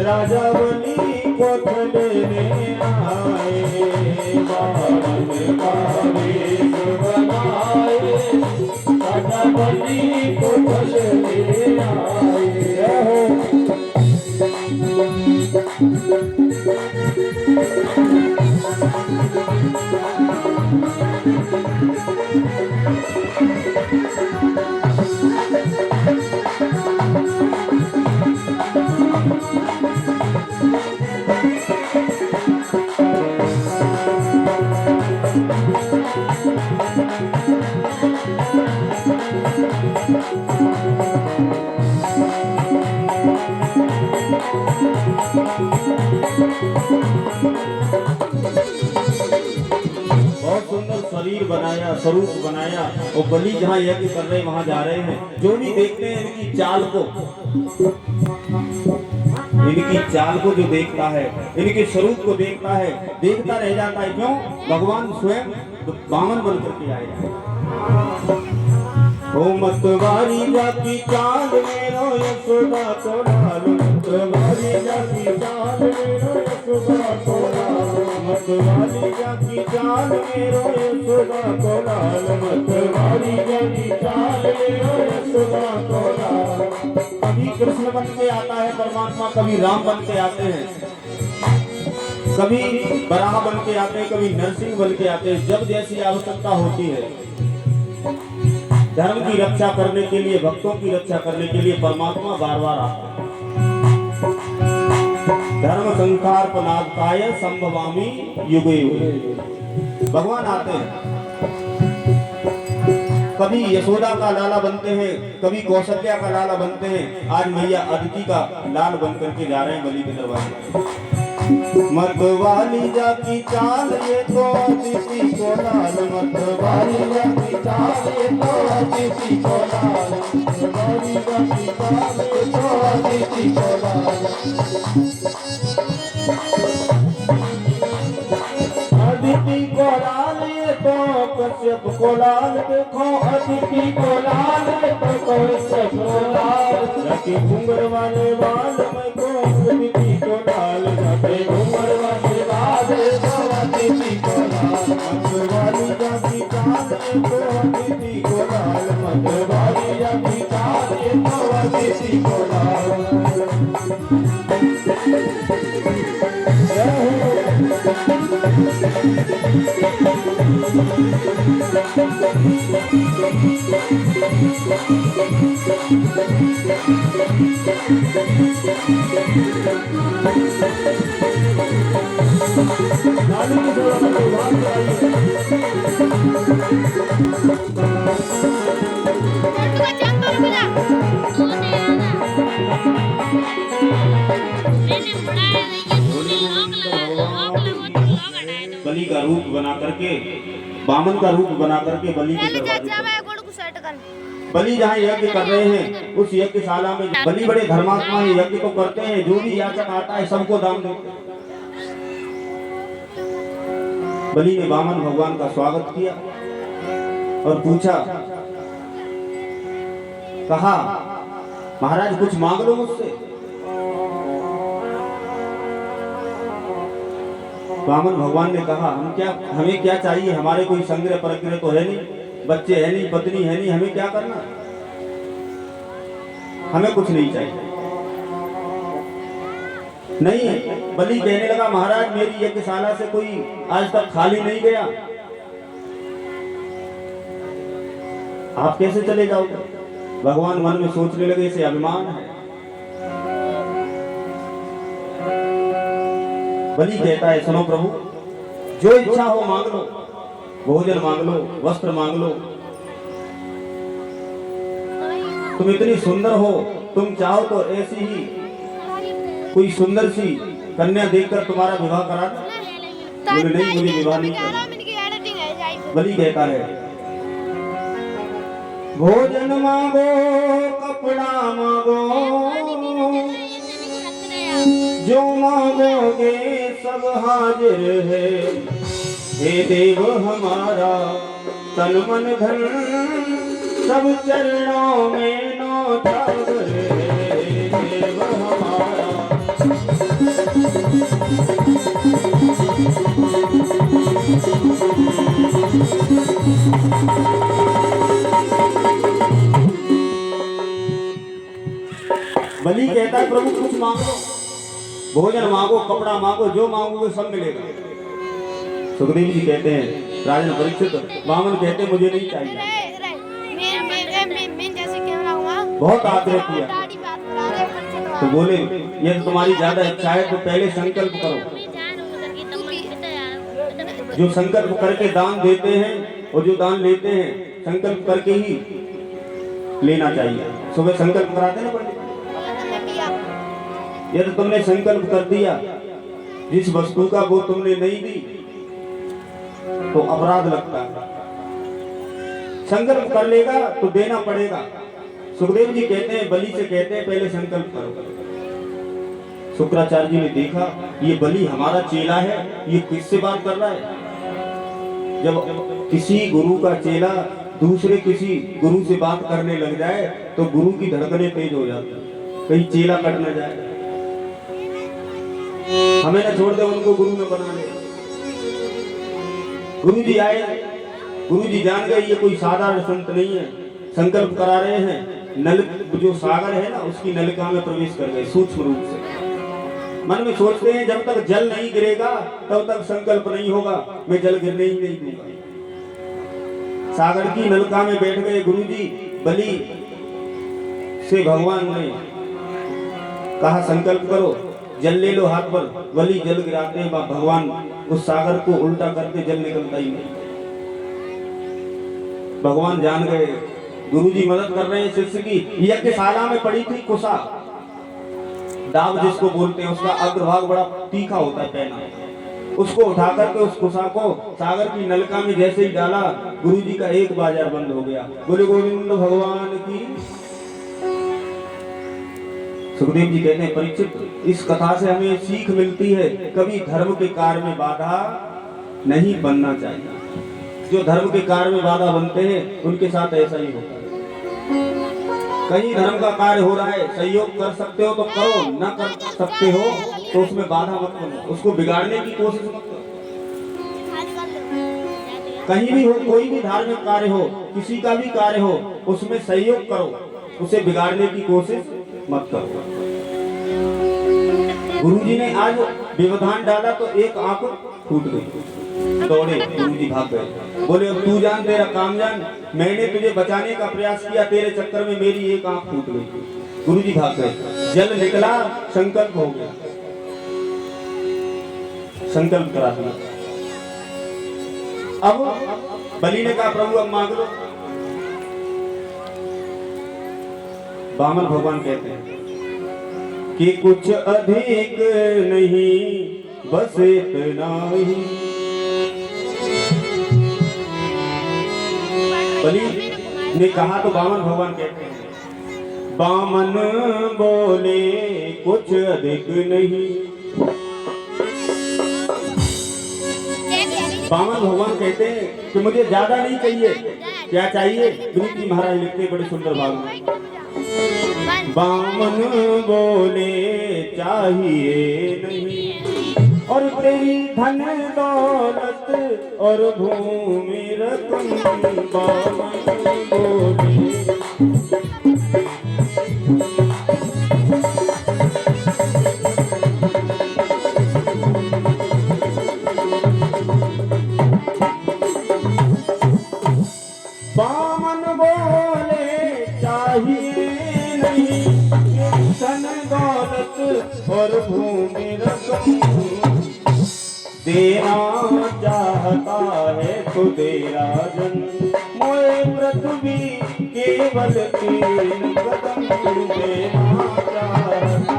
राजा बलि कोठ लेने आए, बावन का वेश बनाए, राजा बलि कोठ लेने आए। बहुत सुंदर शरीर बनाया, स्वरूप बनाया, और बलि जहाँ यज्ञ कर रहे वहां जा रहे हैं। जो भी देखते हैं इनकी चाल को जो देखता है, इनके स्वरूप को देखता है, देखता रह जाता है। क्यों? भगवान स्वयं वामन बन करके आए हैं। ओ मतवारी जाकी चाल मेरो यशोदा को लाल, मतवारी जाकी चाल मेरो यशोदा को लाल, मतवारी जाकी चाल मेरो यशोदा को लाल, मतवारी जाकी चाल मेरो यशोदा को लाल। कभी कृष्ण बन के आता है परमात्मा, कभी राम बन के आते हैं, कभी बराह बन के आते हैं, कभी नरसिंह बन के आते हैं। जब जैसी आवश्यकता होती है, धर्म की रक्षा करने के लिए, भक्तों की रक्षा करने के लिए परमात्मा बार बार आते हैं। धर्म संस्थापनार्थाय संभवामि युगे युगे, भगवान आते हैं। कभी यशोदा का लाला बनते हैं, कभी कौशल्या का लाला बनते हैं। आज मैया अदिति का लाल बन करके जा रहे हैं बलि के दरबार। मतवाली जाकी चाल ये तो अतिथि को लाल, मतवाली जाकी चाल ये तो अतिथि को लाल, मतवाली जाकी चाल ये तो अतिथि को लाल। अदिति को लाल ये तो कश्यप को लाल, देखो अदिति को लाल ये तो कश्यप को लाल। जाके घूंघर वाले बाल में को अदिति को लाल, जाके घूंघर वाले बाल तो अदिति को लाल, मतवाली जाकी चाल ये तो अदिति को लाल, मतवाली जाकी चाल ये तो अदिति को लाल। बलि का रूप बना करके, वामन का रूप बना करके बलि के बलि जहाँ यज्ञ कर रहे हैं उस यज्ञशाला में बलि बड़े धर्मात्मा है, यज्ञ तो करते हैं। जो भी याचक आता है सबको दान देते हैं। बलि ने वामन भगवान का स्वागत किया और पूछा, कहा महाराज कुछ मांग लो मुझसे। वामन भगवान ने कहा, हमें क्या चाहिए? हमारे कोई संग्रह परग्रह तो है नहीं, बच्चे है नहीं, पत्नी है नहीं, हमें क्या करना? हमें कुछ नहीं चाहिए। नहीं, बलि कहने लगा, महाराज मेरी यज्ञशाला से कोई आज तक खाली नहीं गया, आप कैसे चले जाओगे? भगवान मन में सोचने लगे, इसे अभिमान है। बलि कहता है, सुनो प्रभु, जो इच्छा हो मांग लो, भोजन मांग लो, वस्त्र मांग लो। तुम इतनी सुंदर हो, तुम चाहो तो ऐसी ही कोई सुंदर सी कन्या देखकर तुम्हारा विवाह करा दो। बोले नहीं, मुझे विवाह नहीं करना। बलि कहता है, भोजन मांगो, कपड़ा मांगो, जो मांगोगे सब हाजिर है। हे देव हमारा तन मन धन सब चरणों में नौछावर है। देव हमारा बलि कहता है प्रभु कुछ मांगो, भोजन मांगो, कपड़ा मांगो, जो मांगोगे सब मिलेगा। सुखदेव जी कहते हैं राजन परीक्षित, वामन कहते मुझे नहीं चाहिए, बहुत आग्रह किया। तो बोले ये तो तुम्हारी ज्यादा इच्छा है तो पहले संकल्प करो। जो संकल्प करके दान देते हैं और जो दान लेते हैं संकल्प करके ही लेना चाहिए। सुबह संकल्प कराते ना पंडित, यदि तुमने संकल्प कर दिया जिस वस्तु का वो तुमने नहीं दी तो अपराध लगता है। संकल्प कर लेगा तो देना पड़ेगा। सुखदेव जी कहते हैं बलि से कहते हैं पहले संकल्प करो। शुक्राचार्य जी ने देखा ये बलि हमारा चेला है, ये किससे बात कर रहा है। जब किसी गुरु का चेला दूसरे किसी गुरु से बात करने लग जाए तो गुरु की धड़कनें तेज हो जाती, कहीं चेला कट न जाए, हमें न छोड़ दे, उनको गुरु में बना ले। गुरु जी आए, गुरु जी जान गए ये कोई साधारण संत नहीं है, संकल्प करा रहे हैं। नल जो सागर है ना उसकी नलिका में प्रवेश कर गए सूक्ष्म रूप से। मन में सोचते हैं जब तक जल नहीं गिरेगा तब तक संकल्प नहीं होगा, मैं जल गिरने ही नहीं दूंगा। सागर की नलिका में बैठ गए गुरु जी। बलि से भगवान ने कहा संकल्प करो, जल ले लो हाथ पर। बलि जल गिराते हैं, भगवान उस सागर को उल्टा करके जल निकलता ही नहीं। भगवान जान गए गुरुजी मदद कर रहे हैं शिष्य की। यज्ञशाला में पड़ी थी कुसा, दाव जिसको बोलते हैं, उसका अग्रभाग बड़ा तीखा होता है पहना, उसको उठा करके उस कुसा को सागर की नलका में जैसे ही डाला गुरुजी का एक बाजार बंद हो गया। बोले गोविंद भगवान की। सुखदेव जी कहते हैं परीक्षित इस कथा से हमें सीख मिलती है कभी धर्म के कार्य में बाधा नहीं बनना चाहिए। जो धर्म के कार्य में बाधा बनते हैं उनके साथ ऐसा ही होता है। कहीं धर्म का कार्य हो रहा है, सहयोग कर सकते हो तो करो, ना कर सकते हो तो उसमें बाधा मत बनो, उसको बिगाड़ने की कोशिश मत करो। कहीं भी हो, कोई भी धार्मिक कार्य हो, किसी का भी कार्य हो, उसमें सहयोग करो, उसे बिगाड़ने की कोशिश मत करो। गुरुजी ने आज व्यवधान डाला तो एक आंख फूट गई, दौड़े गुरुजी भाग गए। बोले अब तू जान, तेरा काम जान, मैंने तुझे बचाने का प्रयास किया, तेरे चक्कर में मेरी एक आंख फूट गई। गुरुजी भाग गए, जल निकला, संकल्प हो गया, संकल्प करा दिया। अब बलि ने कहा प्रभु अब मांग लो। वामन भगवान कहते हैं कि कुछ अधिक नहीं बस इतना ही। बलि ने कहा तो वामन भगवान कहते हैं, वामन बोले कुछ अधिक नहीं। वामन भगवान कहते हैं कि मुझे ज्यादा नहीं चाहिए, क्या चाहिए। विनीत जी महाराज लिखते बड़े सुंदर भाग में, वामन बोले चाहिए नहीं और तेरी धन दौलत और भूमि रकम। वामन बोले और भूमि रकम देना चाहता है तो दे राजन, मोए पृथ्वी केवल 3 कदम देना चाहता